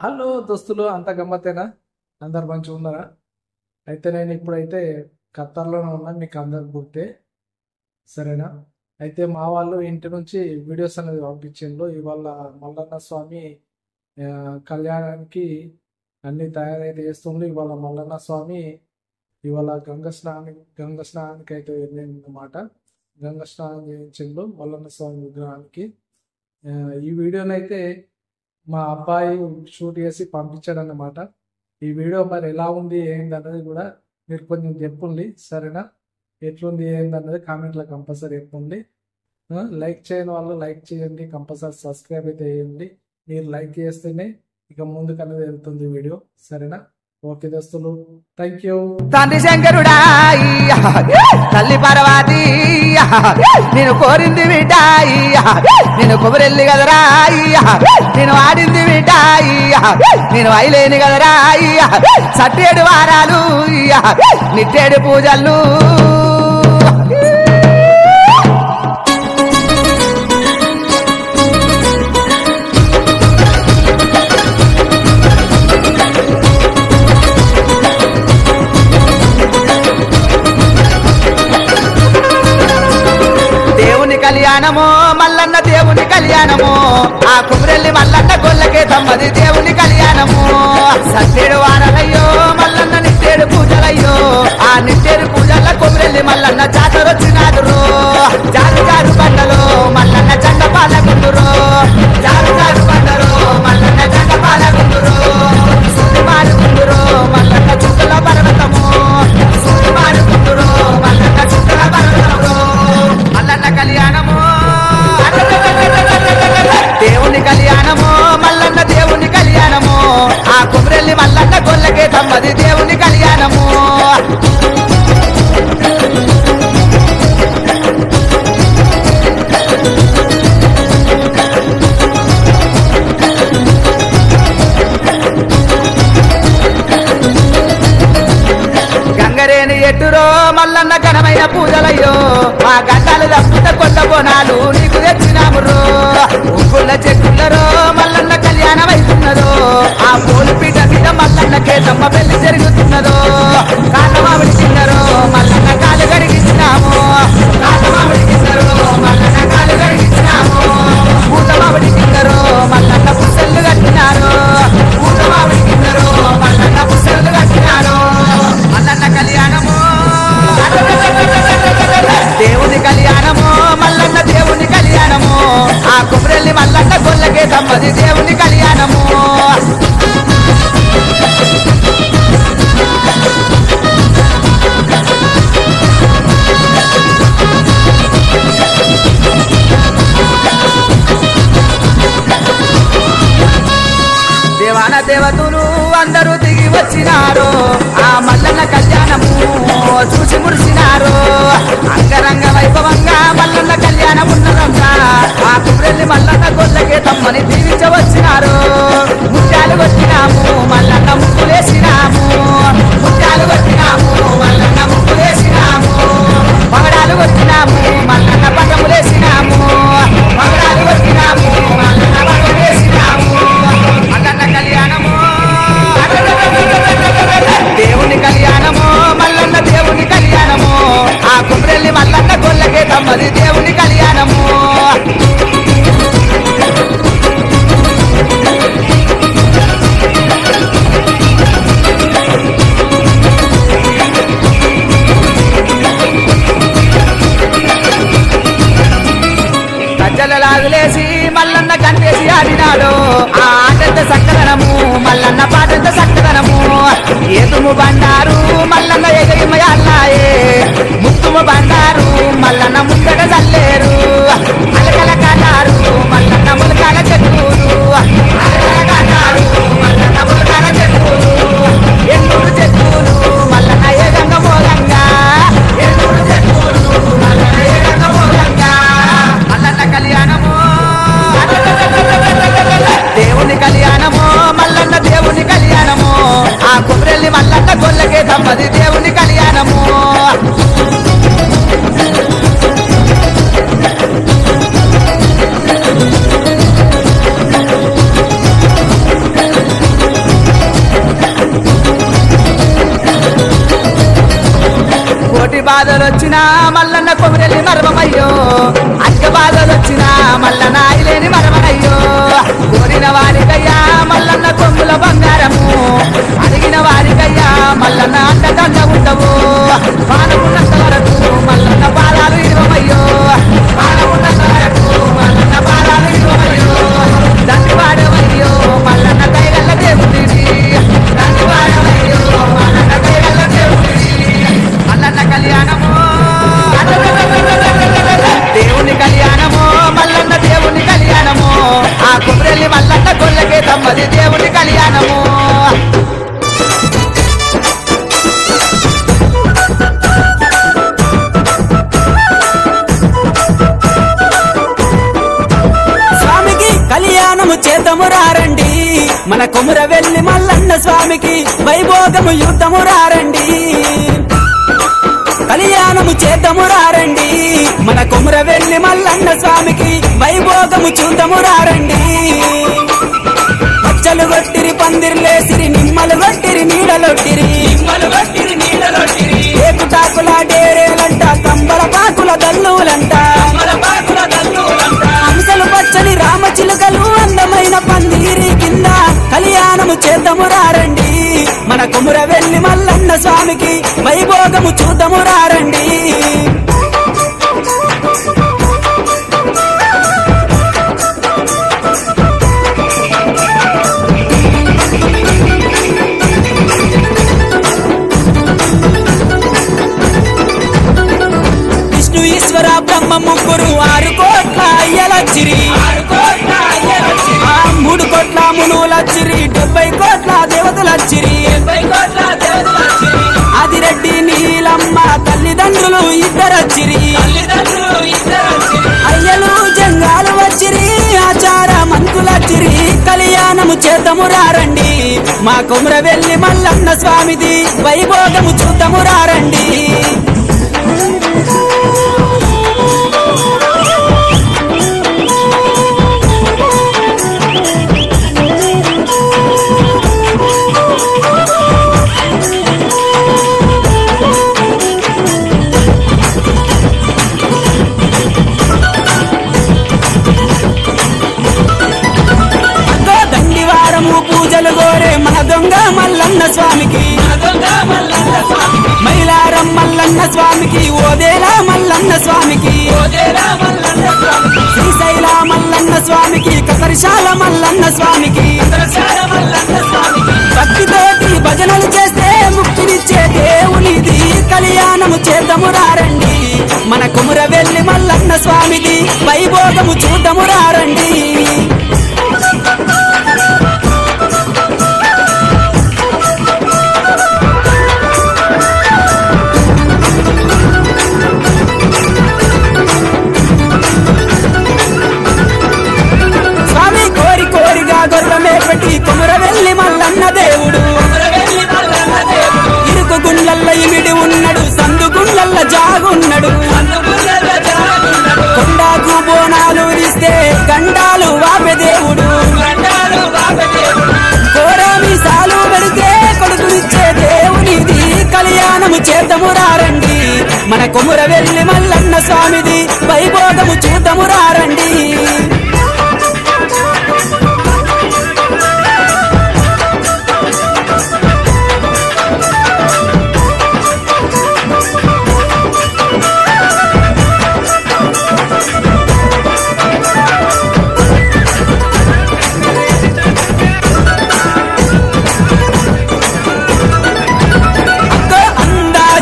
Hello దోస్తులు, అంత గమ్మత్తేనా? అందరు మంచిగా ఉన్నారా? అయితే నేను ఇప్పుడైతే ఖత్తర్లోనే ఉన్నా, మీకు అందరు గుర్తే. సరేనా? అయితే మా వాళ్ళు ఇంటి నుంచి వీడియోస్ అనేది పంపించిండ్రు. ఇవాళ మల్లన్న స్వామి ఆ, కళ్యాణానికి అన్ని తయారైతే చేస్తుండ్రు. ఇవాళ మల్లన్న స్వామి ఇవాళ గంగ స్నానానికి అయితే వెళ్ళిందన్నమాట. గంగ స్నానం చేయించిండ్రు మల్లన్న స్వామి విగ్రహానికి. ఆ, ఈ వీడియోనైతే మా అబ్బాయి షూట్ చేసి పంపించాడు అన్నమాట. ఈ వీడియో మరి ఎలా ఉంది ఏంది అన్నది కూడా మీరు కొంచెం చెప్పండి, సరేనా? ఎట్లుంది ఏంది అన్నది కామెంట్లో కంపల్సరీ చెప్పండి. లైక్ చేయని వాళ్ళు లైక్ చేయండి, కంపల్సరీ సబ్స్క్రైబ్ అయితే చేయండి. మీరు లైక్ చేస్తేనే ఇక ముందుకు అనేది వెళ్తుంది వీడియో, సరేనా? ఓకే దోస్తులు, థ్యాంక్ యూ. తండ్రి శంకరుడా తల్లి పర్వతి నేను కోరింది బిడ్డాయి, నేను కొబ్బరెల్లి కదరా, నేను ఆడింది బిడ్డాయి, నేను అయిలేని కదరా, సట్టేడు వారాలు నిట్టేడు పూజలు. కళ్యాణమో మల్లన్న దేవుని కళ్యాణమో, ఆ కుమరెల్లి మల్లన్న గొల్లకే తమ్మది దేవుని కళ్యాణమో. సట్టేడు వారలయ్యో మల్లన్న నిట్టేడు పూజలయ్యో, ఆ నిట్టేడు పూజల కుమరెల్లి మల్లన్న జాతరొచ్చినాదురో. జారు జారు బండలో మల్లన్న జెండ పాలగుందురో, జారు జారు బండలో మల్లన్న జెండ పాలగుందురో. సుడి మారుకుందురో మల్లన్న చుట్టల పర్వతము, సుడి మారుకుందురో మల్లన్న చుట్టల పర్వతము. మల్లన్న కళ్యాణము దేవుని కళ్యాణము, మల్లన్న దేవుని కళ్యాణము, ఆ కుమరెల్లి మల్లన్న గొల్లకే తమ్మది దేవుని కళ్యాణము. గంగరేని ఎట్టురో మల్లన్న ఘనమైన పూజలయ్యో, ఆ గంటాలు తప్పుత కొత్త బోనాలు నీకు తెచ్చినామురో. ఉప్పుల చెక్కులరో మల్లన్న కళ్యాణం అవుతున్నదో, ఆ పూలు పీట మీద మల్లన్న కేతమ్మ పెళ్లి జరుగుతున్నదో. కాటమామిడి కిందరో మల్లన్న కాలు గడిగిచ్చినాము, కాటమామిడి కిందరో మల్లన్న కాలు గడిగిచ్చినాము. పూతమామిడి కిందరో మల్లన్న పుసెల్లు కట్టినారు, పూతమామిడి కిందరో మల్లన్న పుసెల్లు కట్టినారు. మల్లన్న కళ్యాణము దేవుని కళ్యాణము, మల్లన్న దేవుని కళ్యాణము, ఆ కుమరెల్లి మల్లన్న గొల్లకే తమ్మది దేవుని కళ్యాణము. దేవాన దేవతలు అందరూ దిగి వచ్చినారు, ఆ మల్లన్న కళ్యాణము చూసి మురిసినారు. అంగరంగ వైభవంగా మల్లన్న కళ్యాణం ఉన్నదంతా, ఆ కుమరెల్లి మల్లన్న గొల్లకే తమ్మని దీవించవచ్చినారు. ముత్యాలు కొట్టినాము మల్లన్న ముక్కులేసినాము, ముత్యాలు కొట్టినాము మల్లన్న ముక్కులేసినాము. పగడాలు కొట్టినాము మల్లన్న పటములేసినాము, పగడాలు కొట్టినాము మల్లన్న పటములేసినాము. మల్లన్న కళ్యాణము దేవుని కళ్యాణము, మల్లన్న దేవుని కళ్యాణము, ఆ కుమరెల్లి మల్లన్న గొల్లకే తమ్మది దేవుని కళ్యాణము. లాగులేసి మల్లన్న గంటేసి ఆడినాడు, ఆ ఆటంత సక్కదనము మల్లన్న పాటంత సక్కదనము. ఏతుము బండారు మల్లన్న ఎగరిమయాలాయే, ముత్తుము బండారు మల్లన్న ముందట చల్లేరు. అలకల కాటారు మల్లన్న ములకాల చెట్టులు, అలకల కాటారు మల్లన్న ములకాల చెట్టులు. ఎన్నూరు చెట్టులు మల్లన్న ఏగంగ మోగంగా, ఎన్నూరు చెట్టులు మల్లన్న ఏగంగ మోగంగా. మల్లన్న కళ్యాణము దేవుని కళ్యాణము, మల్లన్న దేవుని కళ్యాణము, ఆ కుమరెల్లి మల్లన్న గొల్లకే తమ్మది దేవుని కళ్యాణము. వచ్చినా మల్లన్న కొమరెల్లి మరమయ్యో అక్క బాధలు వచ్చినా మల్లన్న ఆయలేని మరమనయ్యో కోరిన వారికయ్యా మల్లన్న కొమ్ముల బంగారము అడిగిన వారికయ్యా మల్లన్న అండదండ ఉండవు పాలకున్నంత వరకు మల్లన్న పాదాలు ఇవ్వమయ్యో పాలకున్నంత వరకు మల్లన్న పాదాలు ఇవ్వమయ్యో దండివాడవయ్యో మల్లన్న దయగల్ల దేవుడివి దండివాడవయ్యో మల్లన్న దయగల్ల దేవుడివి మల్లన్న కళ్యాణము దేవుని కళ్యాణము మల్లన్న దేవుని కళ్యాణము ఆ కొమరెల్లి మల్లన్న గొల్లకే తమ్మది దేవుని కళ్యాణము స్వామికి కళ్యాణము చేతము రారండి మన కొమురవెల్లి మల్లన్న స్వామికి వైభోగము యుద్ధము రారండి కళ్యాణము చేతము రారండి మన కొమురవెల్లి మల్లన్న స్వామికి వైభోగము చూద్దాము రారండి పచ్చలు కొట్టిరి పందిర్లేసిరి నిమ్మలు కొట్టిరి నీడలొట్టిరి ఏకుటాకుల డేరేలంట కంబల పాకుల దల్లులంట హంసలు పచ్చని రామచిలుకలు అందమైన పందిరి కింద కళ్యాణము చేద్దాము రారండి మన కొమురవెల్లి మల్లన్న స్వామికి వైభోగము చూద్దాము రారండి విష్ణు ఈశ్వర బ్రహ్మ ముగ్గురు 6 కోట్ల అయ్యలచ్చిరి 3 కోట్ల మునులచ్చిరి 70 కోట్ల దేవతలచ్చిరి ఆదిరెడ్డి నీలమ్మ తల్లిదండ్రులు ఇద్దరచ్చిరి అయ్యలు జంగాలు వచ్చిరి ఆచార మంతులచ్చిరి కళ్యాణము చేద్దాము రారండి మా కొమురవెల్లి మల్లన్న స్వామిది వైభోగము చూద్దాము రారండి పూజలు గోరే మన దొంగ మల్లన్న స్వామికి మైలారం మల్లన్న స్వామికి ఓదేలా మల్లన్న స్వామికి శ్రీశైల మల్లన్న స్వామికి కసరిశాల మల్లన్న స్వామికి భక్తితోటి భజనలు చేస్తే ముక్తినిచ్చే దేవునిది కళ్యాణము చేద్దాము రారండి మన కొమురవెల్లి మల్లన్న స్వామిది వైభోగము చూద్దాము రారండి గొర్రమే పెట్టి కొమురవెల్లి మల్లన్న దేవుడు ఇరుకు గుండ్లల్ల ఇమిడి ఉన్నాడు సందు గుండ్లల్ల జాగున్నాడు కొండాకు బోనాలు ఇస్తే గండాలు వాపే దేవుడు కోరామి సాలు పెడితే కొడుకునిచ్చే దేవునిది కళ్యాణము చేద్దాము రారండి మన కొమురవెల్లి మల్లన్న స్వామిది వైభోగము చూద్దాము రారండి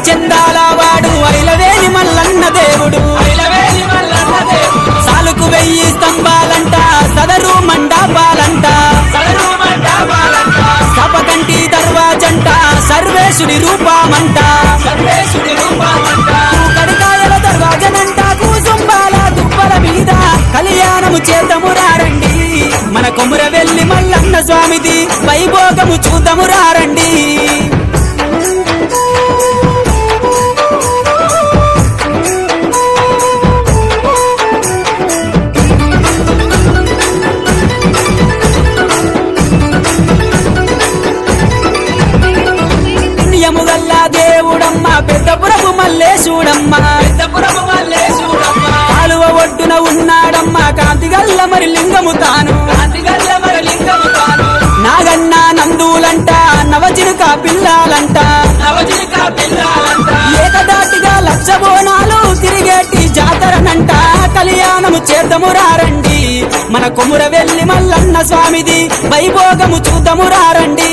చందాల వాడు ఐలవేలి మల్లన్న దేవుడు సాలుకు 1000 స్తంభాలంట సదరు మండపాలంట సపకంటి దర్వాజంట సర్వేశుడి రూపమంట కడికాయల దర్వాజనంట కూసుంబాల దుబ్బల మీద కళ్యాణము చేద్దాము రారండి మన కొమురవెల్లి మల్లన్న స్వామిది వైభోగము చూద్దాము రారండి దేవుడమ్మ పెద్ద ప్రభు మల్లేశుడమ్మ కాంతిగల్ల మరి లింగము తాను నాగన్న నందులంట నవజినుక పిల్లాలంట ఏకదాటిగా లక్ష బోనాలు తిరిగేటి జాతరనంట కళ్యాణము చేద్దాము రారండి మన కొమురవెల్లి మల్లన్న స్వామిది వైభోగము చూద్దాము రారండి